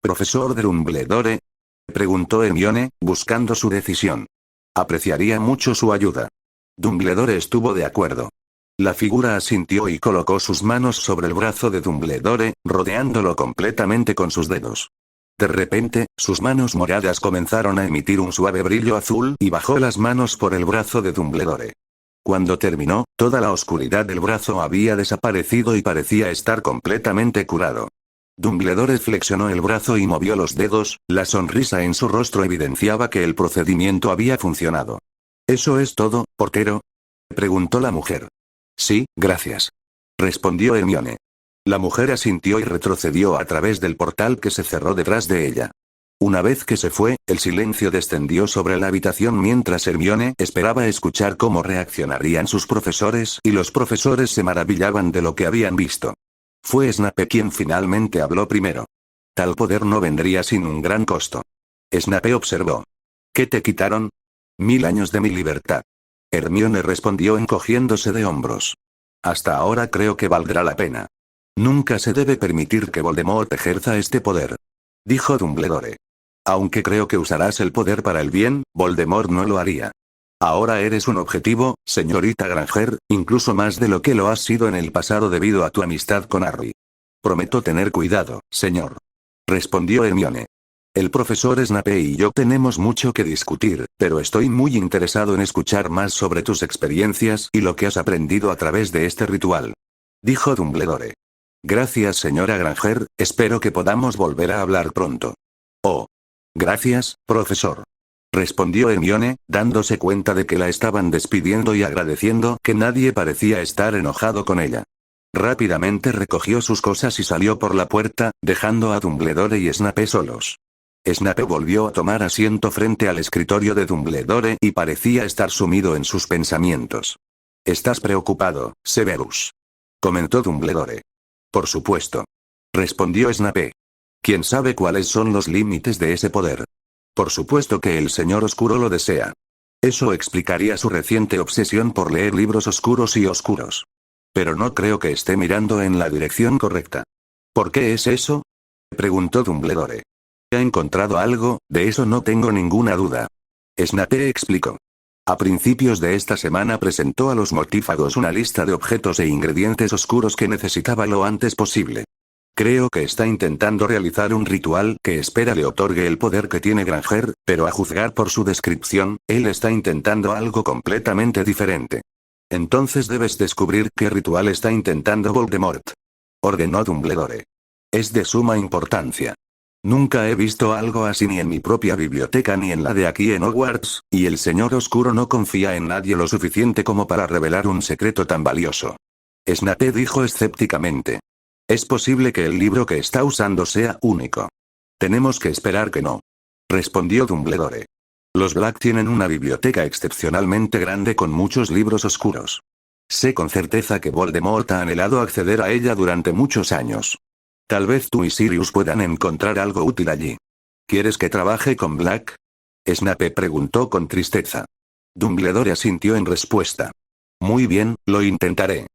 ¿Profesor Dumbledore? Preguntó Hermione, buscando su decisión. Apreciaría mucho su ayuda. Dumbledore estuvo de acuerdo. La figura asintió y colocó sus manos sobre el brazo de Dumbledore, rodeándolo completamente con sus dedos. De repente, sus manos moradas comenzaron a emitir un suave brillo azul y bajó las manos por el brazo de Dumbledore. Cuando terminó, toda la oscuridad del brazo había desaparecido y parecía estar completamente curado. Dumbledore flexionó el brazo y movió los dedos, la sonrisa en su rostro evidenciaba que el procedimiento había funcionado. ¿Eso es todo, portero? Preguntó la mujer. Sí, gracias. Respondió Hermione. La mujer asintió y retrocedió a través del portal que se cerró detrás de ella. Una vez que se fue, el silencio descendió sobre la habitación mientras Hermione esperaba escuchar cómo reaccionarían sus profesores y los profesores se maravillaban de lo que habían visto. Fue Snape quien finalmente habló primero. Tal poder no vendría sin un gran costo. Snape observó. ¿Qué te quitaron? 1000 años de mi libertad. Hermione respondió encogiéndose de hombros. Hasta ahora creo que valdrá la pena. Nunca se debe permitir que Voldemort ejerza este poder. Dijo Dumbledore. Aunque creo que usarás el poder para el bien, Voldemort no lo haría. Ahora eres un objetivo, señorita Granger, incluso más de lo que lo has sido en el pasado debido a tu amistad con Harry. Prometo tener cuidado, señor. Respondió Hermione. El profesor Snape y yo tenemos mucho que discutir, pero estoy muy interesado en escuchar más sobre tus experiencias y lo que has aprendido a través de este ritual. Dijo Dumbledore. Gracias, señora Granger, espero que podamos volver a hablar pronto. Oh. Gracias, profesor. Respondió Hermione, dándose cuenta de que la estaban despidiendo y agradeciendo que nadie parecía estar enojado con ella. Rápidamente recogió sus cosas y salió por la puerta, dejando a Dumbledore y Snape solos. Snape volvió a tomar asiento frente al escritorio de Dumbledore y parecía estar sumido en sus pensamientos. «¿Estás preocupado, Severus?», comentó Dumbledore. «Por supuesto», respondió Snape. «¿Quién sabe cuáles son los límites de ese poder? Por supuesto que el Señor Oscuro lo desea. Eso explicaría su reciente obsesión por leer libros oscuros y oscuros. Pero no creo que esté mirando en la dirección correcta». «¿Por qué es eso?», preguntó Dumbledore. «¿Ha encontrado algo? De eso no tengo ninguna duda». Snape explicó. A principios de esta semana presentó a los mortífagos una lista de objetos e ingredientes oscuros que necesitaba lo antes posible. Creo que está intentando realizar un ritual que espera le otorgue el poder que tiene Granger, pero a juzgar por su descripción, él está intentando algo completamente diferente. Entonces debes descubrir qué ritual está intentando Voldemort. Ordenó Dumbledore. Es de suma importancia. Nunca he visto algo así ni en mi propia biblioteca ni en la de aquí en Hogwarts, y el Señor Oscuro no confía en nadie lo suficiente como para revelar un secreto tan valioso. Snape dijo escépticamente. Es posible que el libro que está usando sea único. Tenemos que esperar que no. Respondió Dumbledore. Los Black tienen una biblioteca excepcionalmente grande con muchos libros oscuros. Sé con certeza que Voldemort ha anhelado acceder a ella durante muchos años. Tal vez tú y Sirius puedan encontrar algo útil allí. ¿Quieres que trabaje con Black?, Snape preguntó con tristeza. Dumbledore asintió en respuesta. Muy bien, lo intentaré.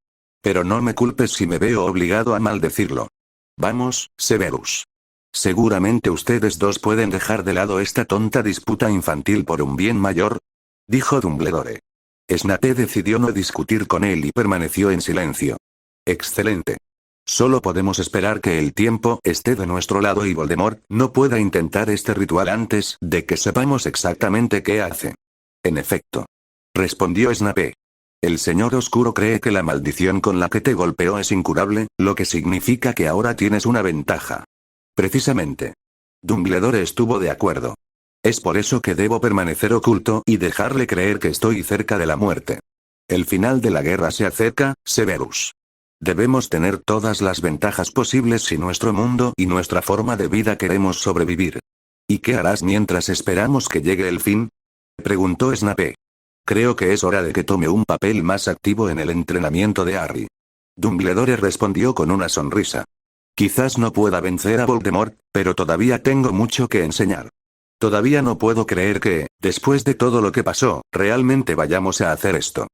Pero no me culpes si me veo obligado a maldecirlo. Vamos, Severus. Seguramente ustedes dos pueden dejar de lado esta tonta disputa infantil por un bien mayor, dijo Dumbledore. Snape decidió no discutir con él y permaneció en silencio. Excelente. Solo podemos esperar que el tiempo esté de nuestro lado y Voldemort no pueda intentar este ritual antes de que sepamos exactamente qué hace. En efecto. Respondió Snape. El Señor Oscuro cree que la maldición con la que te golpeó es incurable, lo que significa que ahora tienes una ventaja. Precisamente. Dumbledore estuvo de acuerdo. Es por eso que debo permanecer oculto y dejarle creer que estoy cerca de la muerte. El final de la guerra se acerca, Severus. Debemos tener todas las ventajas posibles si nuestro mundo y nuestra forma de vida queremos sobrevivir. ¿Y qué harás mientras esperamos que llegue el fin?, preguntó Snape. Creo que es hora de que tome un papel más activo en el entrenamiento de Harry. Dumbledore respondió con una sonrisa. Quizás no pueda vencer a Voldemort, pero todavía tengo mucho que enseñar. Todavía no puedo creer que, después de todo lo que pasó, realmente vayamos a hacer esto.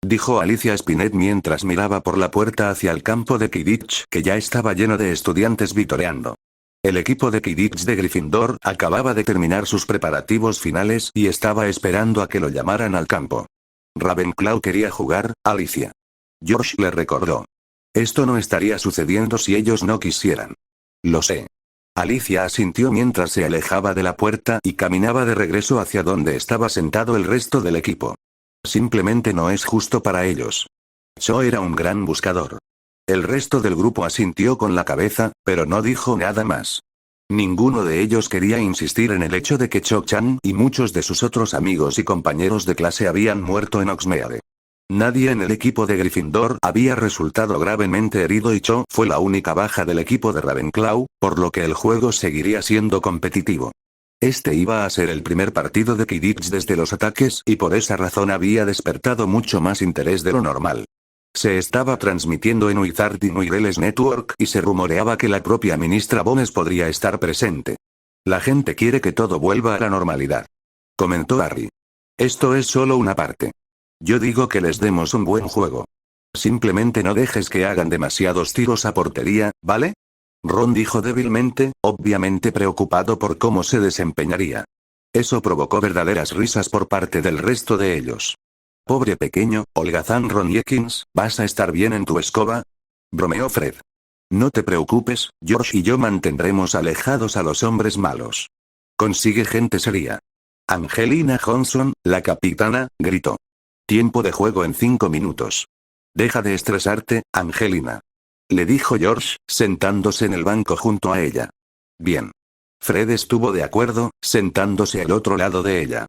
Dijo Alicia Spinnet mientras miraba por la puerta hacia el campo de Quidditch que ya estaba lleno de estudiantes vitoreando. El equipo de Quidditch de Gryffindor acababa de terminar sus preparativos finales y estaba esperando a que lo llamaran al campo. Ravenclaw quería jugar, Alicia. George le recordó. Esto no estaría sucediendo si ellos no quisieran. Lo sé. Alicia asintió mientras se alejaba de la puerta y caminaba de regreso hacia donde estaba sentado el resto del equipo. Simplemente no es justo para ellos. Cho era un gran buscador. El resto del grupo asintió con la cabeza, pero no dijo nada más. Ninguno de ellos quería insistir en el hecho de que Cho-chan y muchos de sus otros amigos y compañeros de clase habían muerto en Hogsmeade. Nadie en el equipo de Gryffindor había resultado gravemente herido y Cho fue la única baja del equipo de Ravenclaw, por lo que el juego seguiría siendo competitivo. Este iba a ser el primer partido de Quidditch desde los ataques y por esa razón había despertado mucho más interés de lo normal. Se estaba transmitiendo en Wizarding Wireless Network y se rumoreaba que la propia ministra Bones podría estar presente. La gente quiere que todo vuelva a la normalidad, comentó Harry. Esto es solo una parte. Yo digo que les demos un buen juego. Simplemente no dejes que hagan demasiados tiros a portería, ¿vale? Ron dijo débilmente, obviamente preocupado por cómo se desempeñaría. Eso provocó verdaderas risas por parte del resto de ellos. Pobre pequeño, holgazán Ron Jenkins, ¿vas a estar bien en tu escoba? Bromeó Fred. No te preocupes, George y yo mantendremos alejados a los hombres malos. Consigue gente seria. Angelina Johnson, la capitana, gritó. Tiempo de juego en 5 minutos. Deja de estresarte, Angelina. Le dijo George, sentándose en el banco junto a ella. Bien. Fred estuvo de acuerdo, sentándose al otro lado de ella.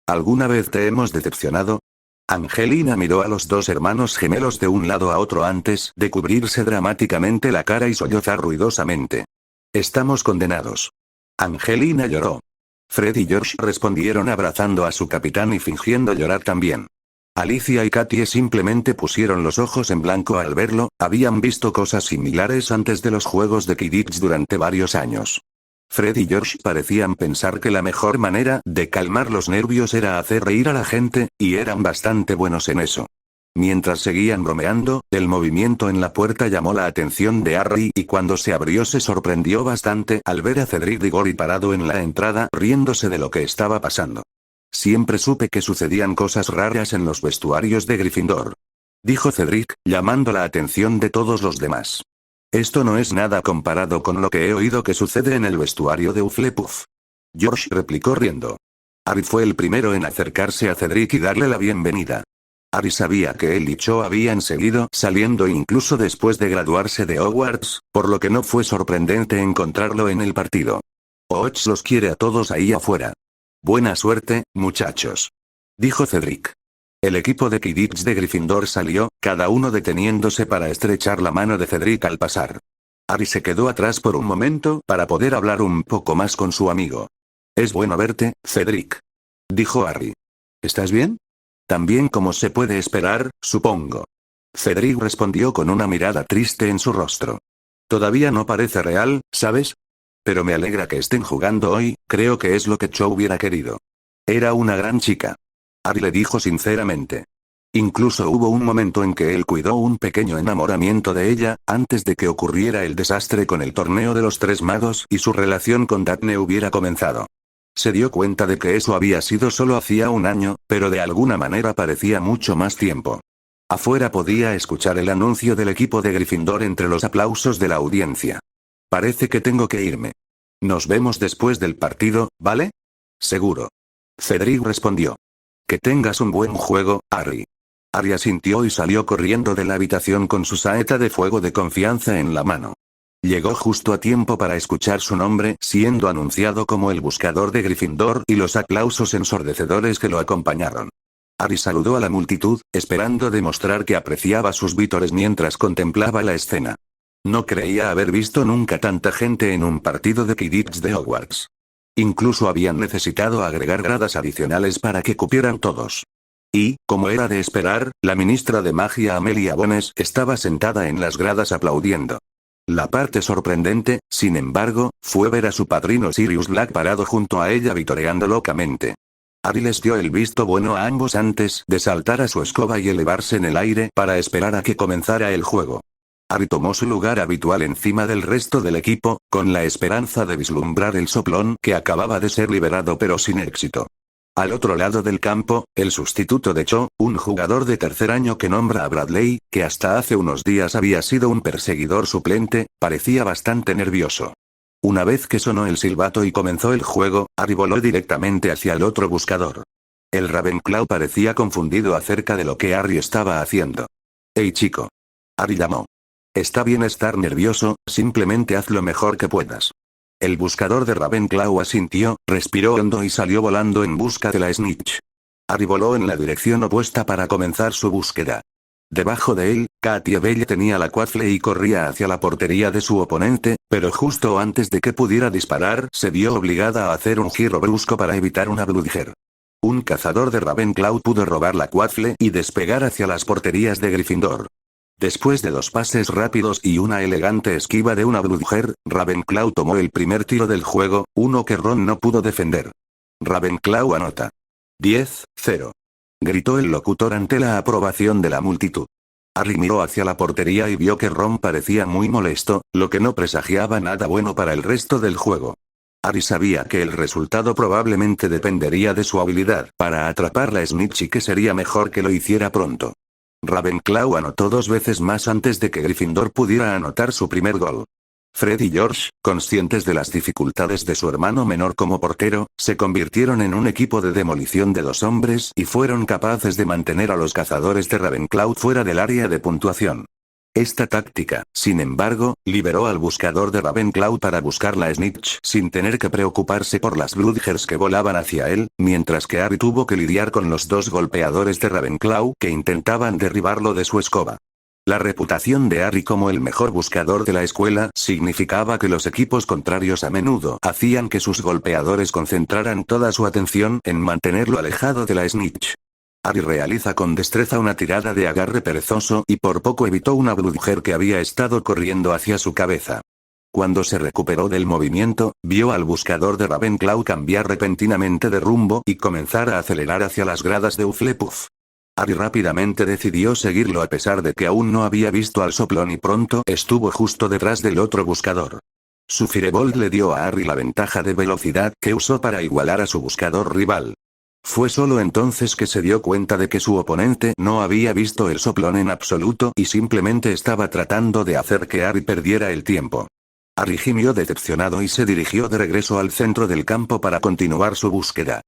¿Alguna vez te hemos decepcionado? Angelina miró a los dos hermanos gemelos de un lado a otro antes de cubrirse dramáticamente la cara y sollozar ruidosamente. Estamos condenados. Angelina lloró. Fred y George respondieron abrazando a su capitán y fingiendo llorar también. Alicia y Katie simplemente pusieron los ojos en blanco al verlo, habían visto cosas similares antes de los juegos de Quidditch durante varios años. Fred y George parecían pensar que la mejor manera de calmar los nervios era hacer reír a la gente, y eran bastante buenos en eso. Mientras seguían bromeando, el movimiento en la puerta llamó la atención de Harry y cuando se abrió se sorprendió bastante al ver a Cedric Diggory parado en la entrada riéndose de lo que estaba pasando. Siempre supe que sucedían cosas raras en los vestuarios de Gryffindor, dijo Cedric, llamando la atención de todos los demás. Esto no es nada comparado con lo que he oído que sucede en el vestuario de Hufflepuff. George replicó riendo. Harry fue el primero en acercarse a Cedric y darle la bienvenida. Harry sabía que él y Cho habían seguido saliendo incluso después de graduarse de Hogwarts, por lo que no fue sorprendente encontrarlo en el partido. Hooch los quiere a todos ahí afuera. Buena suerte, muchachos, dijo Cedric. El equipo de Quidditch de Gryffindor salió, cada uno deteniéndose para estrechar la mano de Cedric al pasar. Harry se quedó atrás por un momento para poder hablar un poco más con su amigo. Es bueno verte, Cedric, dijo Harry. ¿Estás bien? Tan bien como se puede esperar, supongo. Cedric respondió con una mirada triste en su rostro. Todavía no parece real, ¿sabes? Pero me alegra que estén jugando hoy, creo que es lo que Cho hubiera querido. Era una gran chica. Harry le dijo sinceramente. Incluso hubo un momento en que él cuidó un pequeño enamoramiento de ella, antes de que ocurriera el desastre con el torneo de los Tres Magos y su relación con Daphne hubiera comenzado. Se dio cuenta de que eso había sido solo hacía un año, pero de alguna manera parecía mucho más tiempo. Afuera podía escuchar el anuncio del equipo de Gryffindor entre los aplausos de la audiencia. Parece que tengo que irme. Nos vemos después del partido, ¿vale? Seguro. Cedric respondió. Que tengas un buen juego, Harry. Harry asintió y salió corriendo de la habitación con su saeta de fuego de confianza en la mano. Llegó justo a tiempo para escuchar su nombre siendo anunciado como el buscador de Gryffindor y los aplausos ensordecedores que lo acompañaron. Harry saludó a la multitud, esperando demostrar que apreciaba sus vítores mientras contemplaba la escena. No creía haber visto nunca tanta gente en un partido de Quidditch de Hogwarts. Incluso habían necesitado agregar gradas adicionales para que cupieran todos. Y, como era de esperar, la ministra de magia Amelia Bones estaba sentada en las gradas aplaudiendo. La parte sorprendente, sin embargo, fue ver a su padrino Sirius Black parado junto a ella vitoreando locamente. Harry les dio el visto bueno a ambos antes de saltar a su escoba y elevarse en el aire para esperar a que comenzara el juego. Harry tomó su lugar habitual encima del resto del equipo, con la esperanza de vislumbrar el soplón que acababa de ser liberado pero sin éxito. Al otro lado del campo, el sustituto de Cho, un jugador de tercer año que nombra a Bradley, que hasta hace unos días había sido un perseguidor suplente, parecía bastante nervioso. Una vez que sonó el silbato y comenzó el juego, Harry voló directamente hacia el otro buscador. El Ravenclaw parecía confundido acerca de lo que Harry estaba haciendo. «Hey chico». Harry llamó. Está bien estar nervioso, simplemente haz lo mejor que puedas. El buscador de Ravenclaw asintió, respiró hondo y salió volando en busca de la snitch. Harry voló en la dirección opuesta para comenzar su búsqueda. Debajo de él, Katia Bell tenía la Quaffle y corría hacia la portería de su oponente, pero justo antes de que pudiera disparar se vio obligada a hacer un giro brusco para evitar una Bludger. Un cazador de Ravenclaw pudo robar la Quaffle y despegar hacia las porterías de Gryffindor. Después de 2 pases rápidos y una elegante esquiva de una Bludger, Ravenclaw tomó el primer tiro del juego, uno que Ron no pudo defender. Ravenclaw anota. 10-0. Gritó el locutor ante la aprobación de la multitud. Harry miró hacia la portería y vio que Ron parecía muy molesto, lo que no presagiaba nada bueno para el resto del juego. Harry sabía que el resultado probablemente dependería de su habilidad para atrapar la snitch y que sería mejor que lo hiciera pronto. Ravenclaw anotó 2 veces más antes de que Gryffindor pudiera anotar su primer gol. Fred y George, conscientes de las dificultades de su hermano menor como portero, se convirtieron en un equipo de demolición de 2 hombres y fueron capaces de mantener a los cazadores de Ravenclaw fuera del área de puntuación. Esta táctica, sin embargo, liberó al buscador de Ravenclaw para buscar la snitch sin tener que preocuparse por las Bludgers que volaban hacia él, mientras que Harry tuvo que lidiar con los 2 golpeadores de Ravenclaw que intentaban derribarlo de su escoba. La reputación de Harry como el mejor buscador de la escuela significaba que los equipos contrarios a menudo hacían que sus golpeadores concentraran toda su atención en mantenerlo alejado de la snitch. Harry realiza con destreza una tirada de agarre perezoso y por poco evitó una Bludger que había estado corriendo hacia su cabeza. Cuando se recuperó del movimiento, vio al buscador de Ravenclaw cambiar repentinamente de rumbo y comenzar a acelerar hacia las gradas de Hufflepuff. Harry rápidamente decidió seguirlo a pesar de que aún no había visto al soplón y pronto estuvo justo detrás del otro buscador. Su Firebolt le dio a Harry la ventaja de velocidad que usó para igualar a su buscador rival. Fue solo entonces que se dio cuenta de que su oponente no había visto el soplón en absoluto y simplemente estaba tratando de hacer que Harry perdiera el tiempo. Harry gimió decepcionado y se dirigió de regreso al centro del campo para continuar su búsqueda.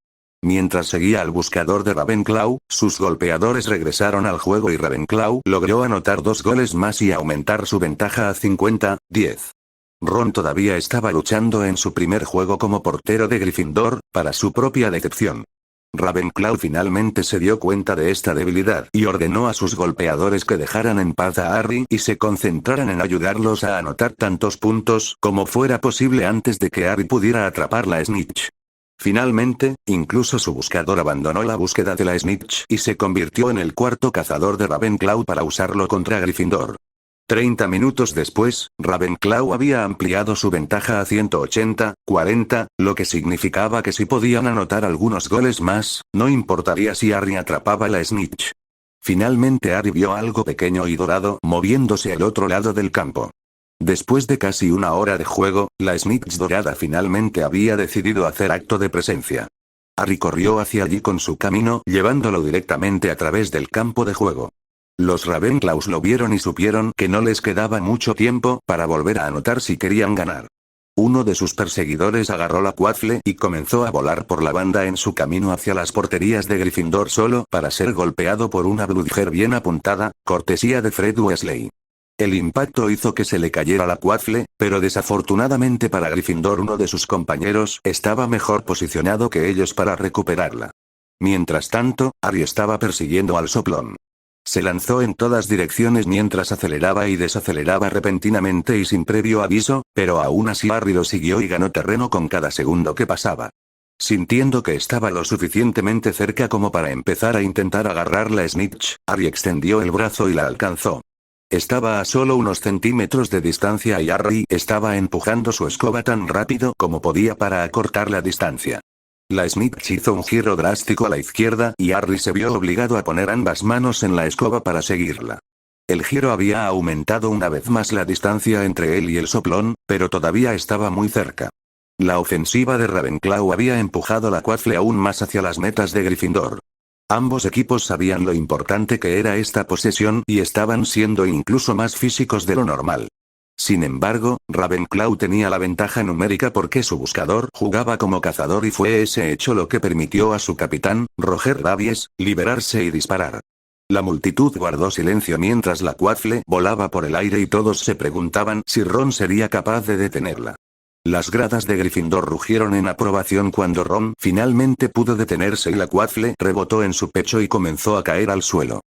Mientras seguía al buscador de Ravenclaw, sus golpeadores regresaron al juego y Ravenclaw logró anotar 2 goles más y aumentar su ventaja a 50-10. Ron todavía estaba luchando en su primer juego como portero de Gryffindor, para su propia decepción. Ravenclaw finalmente se dio cuenta de esta debilidad y ordenó a sus golpeadores que dejaran en paz a Harry y se concentraran en ayudarlos a anotar tantos puntos como fuera posible antes de que Harry pudiera atrapar la snitch. Finalmente, incluso su buscador abandonó la búsqueda de la snitch y se convirtió en el 4º cazador de Ravenclaw para usarlo contra Gryffindor. 30 minutos después, Ravenclaw había ampliado su ventaja a 180-40, lo que significaba que si podían anotar algunos goles más, no importaría si Harry atrapaba la snitch. Finalmente Harry vio algo pequeño y dorado moviéndose al otro lado del campo. Después de casi 1 hora de juego, la snitch dorada finalmente había decidido hacer acto de presencia. Harry corrió hacia allí con su camino, llevándolo directamente a través del campo de juego. Los Ravenclaws lo vieron y supieron que no les quedaba mucho tiempo para volver a anotar si querían ganar. Uno de sus perseguidores agarró la Quaffle y comenzó a volar por la banda en su camino hacia las porterías de Gryffindor solo para ser golpeado por una Bludger bien apuntada, cortesía de Fred Weasley. El impacto hizo que se le cayera la Quaffle, pero desafortunadamente para Gryffindor uno de sus compañeros estaba mejor posicionado que ellos para recuperarla. Mientras tanto, Harry estaba persiguiendo al soplón. Se lanzó en todas direcciones mientras aceleraba y desaceleraba repentinamente y sin previo aviso, pero aún así Harry lo siguió y ganó terreno con cada segundo que pasaba. Sintiendo que estaba lo suficientemente cerca como para empezar a intentar agarrar la snitch, Harry extendió el brazo y la alcanzó. Estaba a solo unos centímetros de distancia y Harry estaba empujando su escoba tan rápido como podía para acortar la distancia. La snitch hizo un giro drástico a la izquierda y Harry se vio obligado a poner ambas manos en la escoba para seguirla. El giro había aumentado una vez más la distancia entre él y el soplón, pero todavía estaba muy cerca. La ofensiva de Ravenclaw había empujado la Quaffle aún más hacia las metas de Gryffindor. Ambos equipos sabían lo importante que era esta posesión y estaban siendo incluso más físicos de lo normal. Sin embargo, Ravenclaw tenía la ventaja numérica porque su buscador jugaba como cazador y fue ese hecho lo que permitió a su capitán, Roger Davies, liberarse y disparar. La multitud guardó silencio mientras la Quaffle volaba por el aire y todos se preguntaban si Ron sería capaz de detenerla. Las gradas de Gryffindor rugieron en aprobación cuando Ron finalmente pudo detenerse y la Quaffle rebotó en su pecho y comenzó a caer al suelo.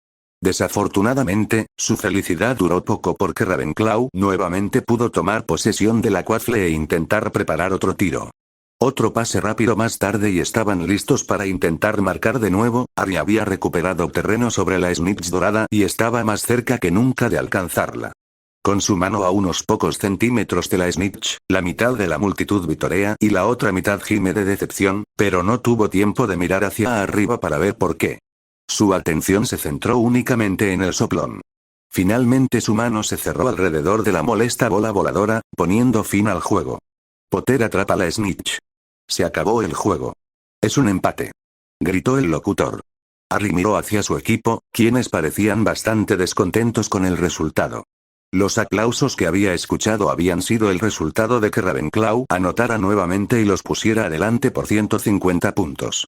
Desafortunadamente, su felicidad duró poco porque Ravenclaw nuevamente pudo tomar posesión de la quaffle e intentar preparar otro tiro. Otro pase rápido más tarde y estaban listos para intentar marcar de nuevo. Harry había recuperado terreno sobre la snitch dorada y estaba más cerca que nunca de alcanzarla. Con su mano a unos pocos centímetros de la snitch, la mitad de la multitud vitorea y la otra mitad gime de decepción, pero no tuvo tiempo de mirar hacia arriba para ver por qué. Su atención se centró únicamente en el soplón. Finalmente su mano se cerró alrededor de la molesta bola voladora, poniendo fin al juego. Potter atrapa la snitch. Se acabó el juego. Es un empate. Gritó el locutor. Harry miró hacia su equipo, quienes parecían bastante descontentos con el resultado. Los aplausos que había escuchado habían sido el resultado de que Ravenclaw anotara nuevamente y los pusiera adelante por 150 puntos.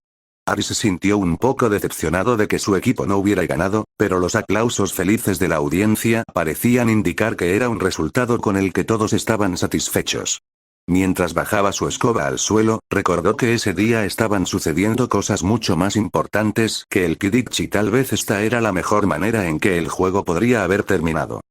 Harry se sintió un poco decepcionado de que su equipo no hubiera ganado, pero los aplausos felices de la audiencia parecían indicar que era un resultado con el que todos estaban satisfechos. Mientras bajaba su escoba al suelo, recordó que ese día estaban sucediendo cosas mucho más importantes que el Quidditch y tal vez esta era la mejor manera en que el juego podría haber terminado.